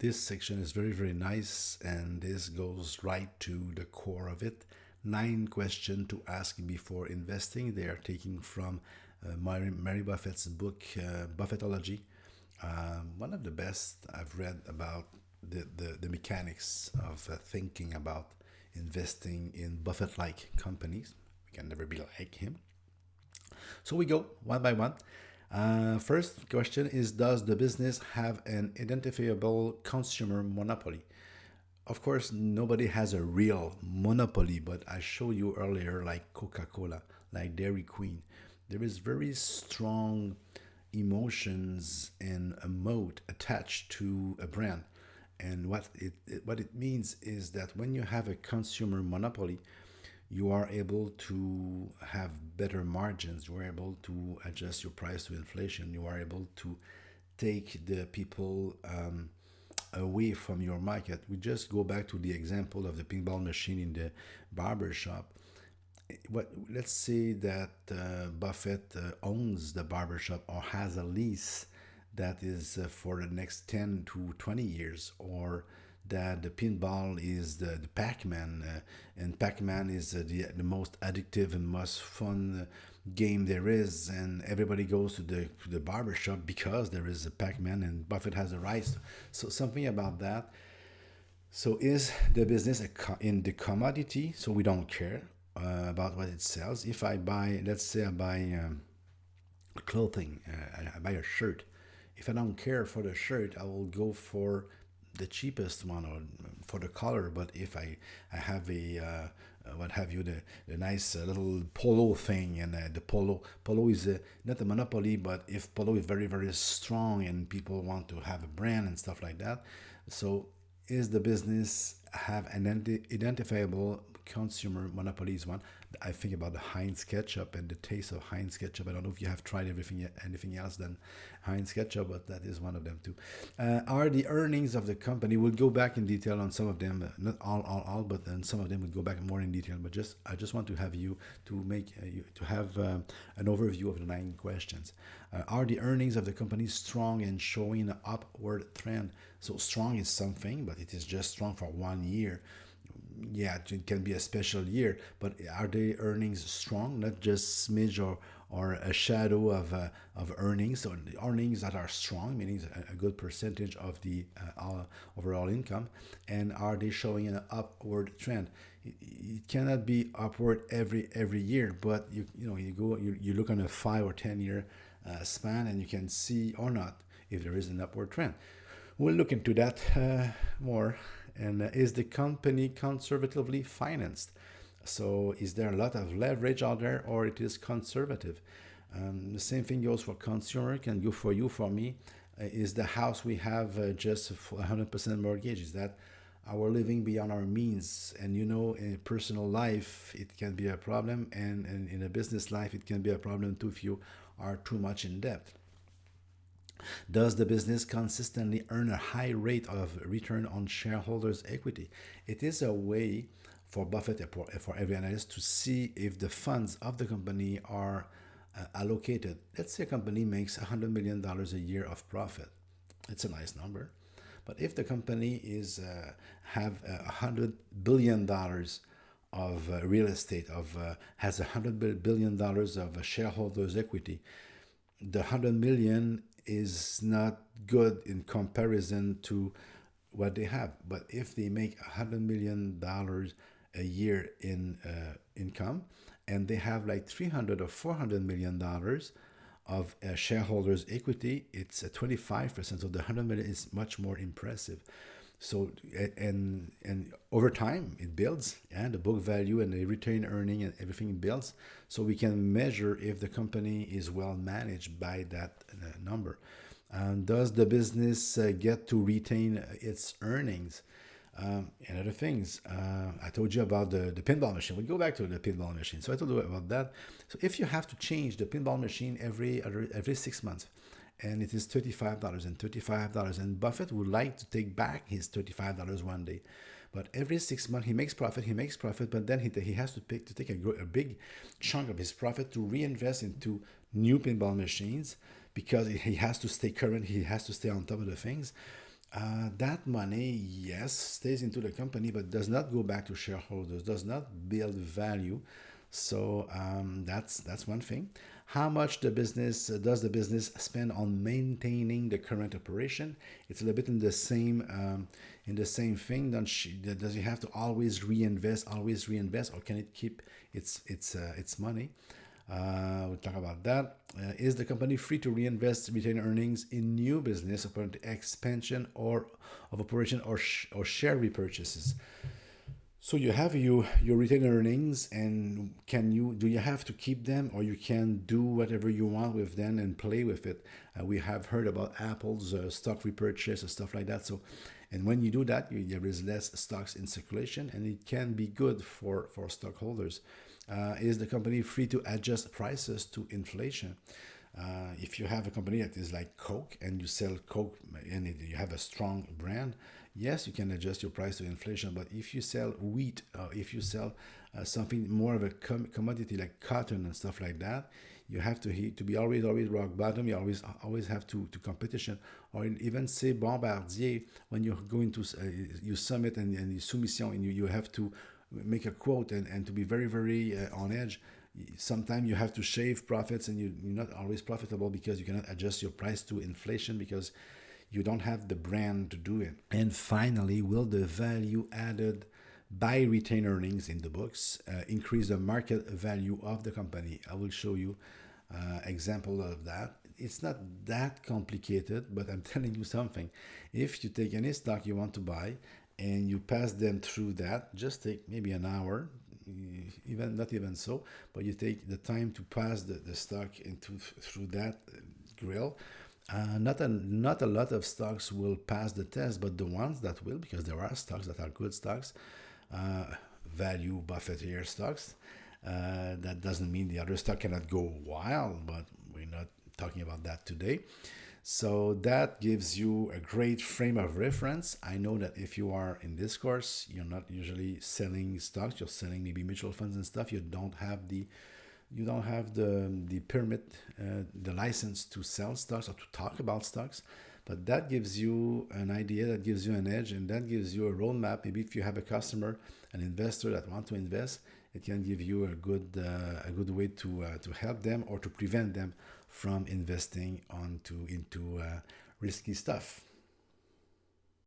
this section is very, very nice, and this goes right to the core of it. 9 questions to ask before investing. They are taken from Mary Buffett's book, Buffettology. One of the best I've read about the mechanics of thinking about investing in Buffett like companies. We can never be like him. So we go one by one. First question is: does the business have an identifiable consumer monopoly? Of course, nobody has a real monopoly, but I showed you earlier, like Coca-Cola, like Dairy Queen. There is very strong emotions and a moat attached to a brand. And what it means is that when you have a consumer monopoly, you are able to have better margins. You are able to adjust your price to inflation. You are able to take the people away from your market. We just go back to the example of the pinball machine in the barber shop. Let's say that Buffett owns the barbershop or has a lease that is for the next 10 to 20 years, or that the pinball is the Pac-Man, and Pac-Man is the most addictive and most fun game there is, and everybody goes to the barber shop because there is a Pac-Man and Buffett has the rights. So something about that. So is the business in the commodity? So we don't care about what it sells. If I buy, let's say I buy clothing, I buy a shirt. If I don't care for the shirt, I will go for the cheapest one or for the color. But if I have a what have you, the nice little polo thing, and the polo is not a monopoly, but if polo is very, very strong and people want to have a brand and stuff like that. So is the business have an identifiable consumer monopoly is one. I think about the Heinz ketchup and the taste of Heinz ketchup. I don't know if you have tried anything else than Heinz ketchup, but that is one of them too. Are the earnings of the company? We'll go back in detail on some of them, not all, but then some of them we'll go back more in detail. But I just want to have you to make you to have an overview of the 9 questions. Are the earnings of the company strong and showing an upward trend? So strong is something, but it is just strong for 1 year. Yeah, it can be a special year, but are the earnings strong, not just smidge or a shadow of earnings? So the earnings that are strong, meaning a good percentage of the overall income, and are they showing an upward trend? It cannot be upward every year, but you look on a 5 or 10 year span, and you can see or not if there is an upward trend. We'll look into that more. And is the company conservatively financed? So is there a lot of leverage out there, or it is conservative? The same thing goes for consumer, can go for you, for me. Is the house we have just 100% mortgage? Is that our living beyond our means? And in personal life, it can be a problem, and in a business life, it can be a problem too if you are too much in debt. Does the business consistently earn a high rate of return on shareholders' equity? It is a way for Buffett and for every analyst to see if the funds of the company are allocated. Let's say a company makes $100 million a year of profit. It's a nice number. But if the company have $100 billion of real estate, has $100 billion of shareholders' equity, the 100 million is not good in comparison to what they have. But if they make $100 million a year in income, and they have like 300 or $400 million of shareholders' equity, it's 25%. So the 100 million is much more impressive. So and over time it builds, and the book value and the retained earning and everything builds. So we can measure if the company is well managed by that number. And does the business get to retain its earnings? And other things. I told you about the pinball machine. We'll go back to the pinball machine. So I told you about that. So if you have to change the pinball machine every 6 months, and it is $35, and Buffett would like to take back his $35 one day. But every 6 months he makes profit, but then he has to take a big chunk of his profit to reinvest into new pinball machines, because he has to stay current, he has to stay on top of the things. That money, yes, stays into the company, but does not go back to shareholders, does not build value. So that's one thing. How much the business does the business spend on maintaining the current operation? It's a little bit in the same thing. Does it have to always reinvest, or can it keep its money? We'll talk about that. Is the company free to reinvest retained earnings in new business upon the expansion or of operation or share repurchases? So you have your retained earnings, and do you have to keep them, or you can do whatever you want with them and play with it? We have heard about Apple's stock repurchase and stuff like that. So, and when you do that, there is less stocks in circulation, and it can be good for stockholders. Is the company free to adjust prices to inflation? If you have a company that is like Coke and you sell Coke and you have a strong brand, yes, you can adjust your price to inflation. But if you sell wheat, if you sell something more of a commodity like cotton and stuff like that, you have to be always rock bottom. You always have to competition, or even say Bombardier, when you're going to you summit and you soumission, and you have to make a quote, and to be very on edge. Sometimes you have to shave profits, and you're not always profitable because you cannot adjust your price to inflation because you don't have the brand to do it. And finally, will the value added by retained earnings in the books increase the market value of the company? I will show you example of that. It's not that complicated, but I'm telling you something. If you take any stock you want to buy and you pass them through that, just take maybe an hour, even not even so, but you take the time to pass the stock through that grill. Not a lot of stocks will pass the test, but the ones that will, because there are stocks that are good stocks, uh, value Buffett here stocks. That doesn't mean the other stock cannot go wild, but we're not talking about that today. So that gives you a great frame of reference. I know that if you are in this course, you're not usually selling stocks, you're selling maybe mutual funds and stuff. You don't have the permit, the license to sell stocks or to talk about stocks. But that gives you an idea, that gives you an edge, and that gives you a roadmap. Maybe if you have a customer, an investor that want to invest, it can give you a good way to help them or to prevent them from investing into risky stuff.